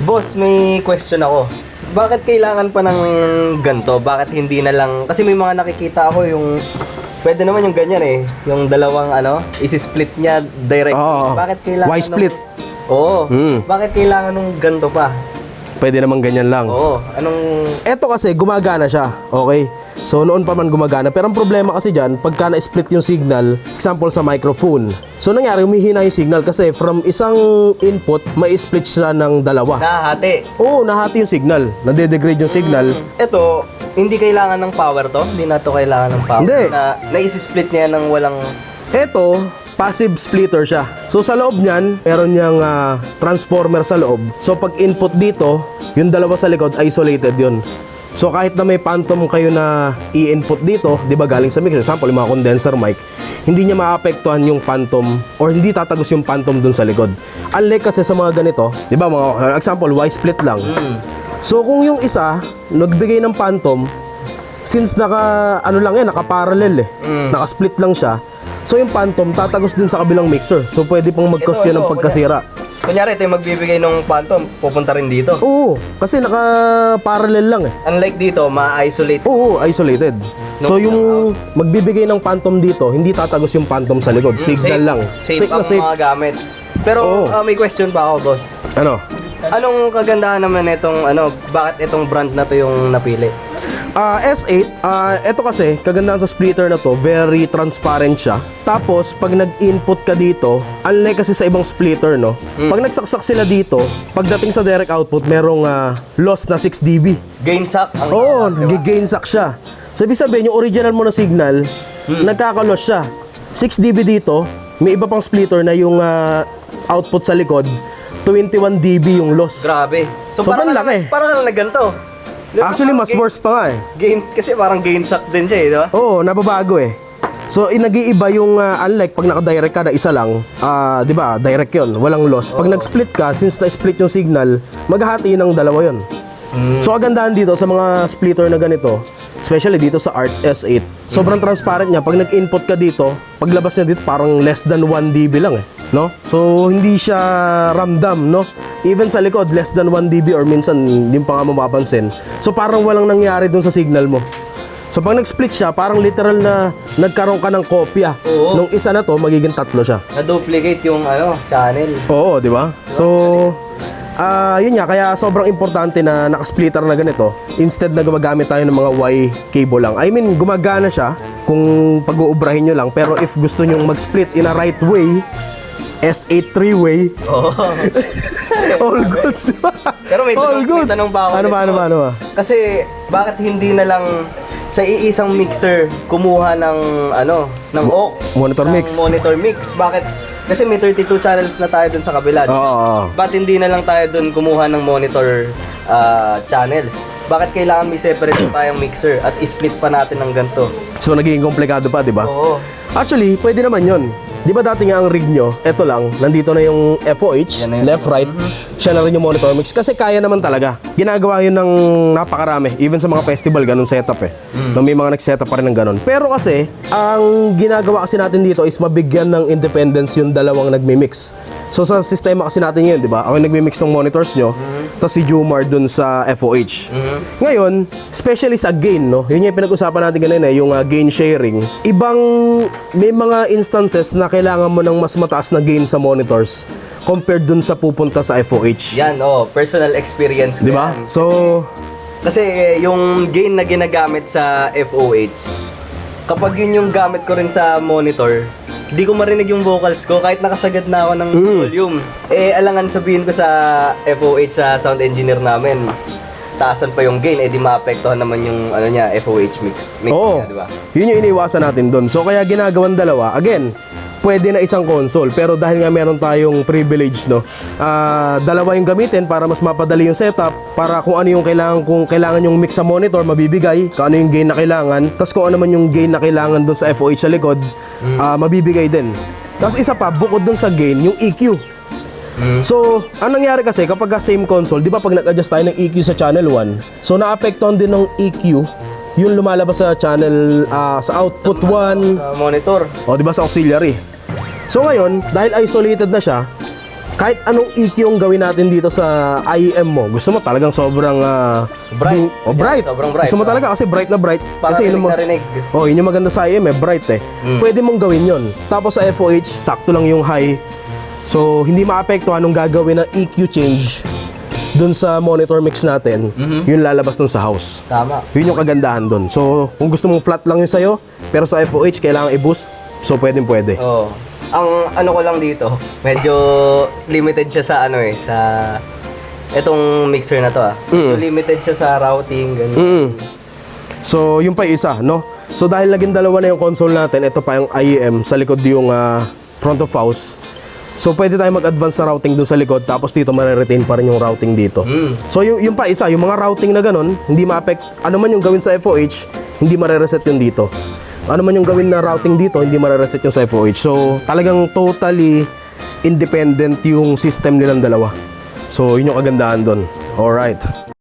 Boss, may question ako. Bakit kailangan pa ng ganto? Bakit hindi na lang... Kasi may mga nakikita ako yung... Pwede naman yung ganyan eh. Yung dalawang isi-split niya directly. Oo. Bakit kailangan Y-split. Oo. Bakit kailangan ng ganto pa? Pwede naman ganyan lang. Oo. Anong... Eto kasi gumagana siya, okay? So noon pa man gumagana, pero ang problema kasi dyan, pagka na-split yung signal, example sa microphone. So nangyari, humihina yung signal kasi from isang input, ma-split siya ng dalawa. Nahati. Oo, nahati yung signal. Nade-degrade yung signal. Ito, hindi kailangan ng power to? Hindi na to kailangan ng power? Hindi. Na isi-split niya ng walang... Eto, passive splitter siya. So sa loob niyan, meron niyang transformer sa loob. So pag input dito, yung dalawa sa likod, isolated yun. So kahit na may phantom kayo na i-input dito, 'di ba, galing sa mixer, example, yung mga condenser mic, hindi niya maapektuhan yung phantom or hindi tatagos yung phantom dun sa likod. Unlike kasi sa mga ganito, 'di ba, mga example, Y-split lang. So kung yung isa nagbigay ng phantom, since naka-parallel naka-split lang siya, so yung phantom tatagos din sa kabilang mixer. So pwede pang mag-cause yan ng pagkasira. Kunyari, ito yung magbibigay ng phantom, pupunta rin dito. Oo, kasi naka-parallel lang Unlike dito, ma-isolate. Oo, isolated. So yung magbibigay ng phantom dito, hindi tatagos yung phantom sa likod. Signal lang. Safe ang mga gamit. Pero may question pa ako, boss. Ano? Anong kagandahan naman itong bakit itong brand na to yung napili? S8, ito kasi, kagandahan sa splitter na to, very transparent siya. Tapos, pag nag-input ka dito, unlike kasi sa ibang splitter, no? Pag nagsaksak sila dito, pagdating sa direct output, merong loss na 6 dB. Gain suck? Oo, nag-gain suck siya. So, ibig sabihin, yung original mo na signal, nagkaka-loss siya. 6 dB dito, may iba pang splitter na yung output sa likod, 21 dB yung loss. Grabe. So, Sobrang laki. Parang na ganito. Actually, mas worse pa nga Gain, kasi parang gain suck din siya di ba? Oo, nababago So, nag-iiba yung unlike pag naka-direct ka na isa lang, 'di ba? Direct 'yon, walang loss. Pag nag-split ka, since na-split yung signal, maghahati ng dalawa 'yon. So, kagandahan dito sa mga splitter na ganito, especially dito sa Art S8, sobrang transparent niya. Pag nag-input ka dito, paglabas niya dito parang less than 1 dB lang no? So, hindi siya ramdam, no? Even sa likod, less than 1 dB or minsan hindi pa nga mapapansin. So, parang walang nangyari dun sa signal mo. So, pag nag-split siya, parang literal na nagkaroon ka ng kopya. Oo. Nung isa na to, magiging 3 siya. Na-duplicate yung channel. Oo, di ba? So, yun nga, kaya sobrang importante na naka-splitter na ganito. Instead na gumagamit tayo ng mga Y cable lang. I mean, gumagana siya kung pag-uubrahin nyo lang. Pero if gusto nyong mag-split in a right way, S8 3-way. Oo. All goods, diba? Pero may tanong pa ako. Ano ba? Kasi, bakit hindi na lang sa iisang mixer kumuha ng aux? Monitor mix. Monitor mix. Bakit? Kasi may 32 channels na tayo dun sa kabila. Oo. Ba't hindi na lang tayo dun kumuha ng monitor channels? Bakit kailangan may separate pa tayong mixer at i-split pa natin ng ganito? So, nagiging komplikado pa, diba? Oo. Actually, pwede naman yun. Di ba dati nga ang rig nyo, eto lang, nandito na yung FOH, Yan na yun. left, right, siya na rin yung monitor mix. Kasi kaya naman talaga. Ginagawa yun ng napakarami. Even sa mga festival, ganun setup May mga nag-setup pa rin ng ganun. Pero kasi, ang ginagawa kasi natin dito is mabigyan ng independence yung dalawang nagmi-mix. So sa sistema kasi natin yun, di ba? Ako yung nagmi-mix ng monitors nyo, tapos si Jumar dun sa FOH. Ngayon, especially sa gain, no? Yun yung pinag-usapan natin kanina, yung gain sharing. May mga instances na kailangan mo ng mas mataas na gain sa monitors compared dun sa pupunta sa FOH. Yan, personal experience ko Di ba? yan. So, Kasi yung gain na ginagamit sa FOH, kapag yun yung gamit ko rin sa monitor, di ko marinig yung vocals ko kahit nakasagad na ako ng volume. Alangan sabihin ko sa FOH, sa sound engineer namin, taasan pa yung gain, di maapektuhan naman yung FOH mix oo, di ba? yun yung iniwasan natin dun. So, kaya ginagawan dalawa. Again, pwede na isang console, pero dahil nga meron tayong privilege, no, dalawa yung gamitin para mas mapadali yung setup, para kung ano yung kailangan yung mix sa monitor, mabibigay, kung ano yung gain na kailangan, tapos kung ano man yung gain na kailangan dun sa FOH sa likod, mabibigay din. Tapos isa pa, bukod dun sa gain, yung EQ. So, anong nangyari kasi kapag same console, di ba pag nag-adjust tayo ng EQ sa channel 1, so naapektuhan din ng EQ yung lumalabas sa channel, sa output 1, Sa monitor. o di ba sa auxiliary. So ngayon, dahil isolated na siya, kahit anong EQ ang gawin natin dito sa IEM mo, gusto mo talagang sobrang Bright. bright. Sobrang bright. Gusto mo talaga kasi bright na bright. Para Kasi yun rinig ang na rinig. Oh, yun yung maganda sa IEM bright eh. Pwede mong gawin yun. Tapos sa FOH, sakto lang yung high. So, hindi maapektuhan anong gagawin ng EQ change dun sa monitor mix natin, yung lalabas dun sa house. Tama. Yun yung kagandahan dun. So, kung gusto mong flat lang yun sa'yo, pero sa FOH, kailangan i-boost. So, pwede. Oo. Ang ano ko lang dito, medyo limited siya sa ano eh, sa etong mixer na to Medyo limited siya sa routing, ganun. So, yun pa yung isa, no? So, dahil naging dalawa na yung console natin, ito pa yung IEM, sa likod yung front of house. So, pwede tayo mag-advance sa routing dun sa likod, tapos dito mariretain pa rin yung routing dito. So, yung pa isa, yung mga routing na ganun, hindi ma-affect, ano man yung gawin sa FOH, hindi marereset yun dito. Ano man yung gawin na routing dito, hindi marereset yung sa FOH. So, talagang totally independent yung system nilang dalawa. So, yun yung kagandahan doon. Alright.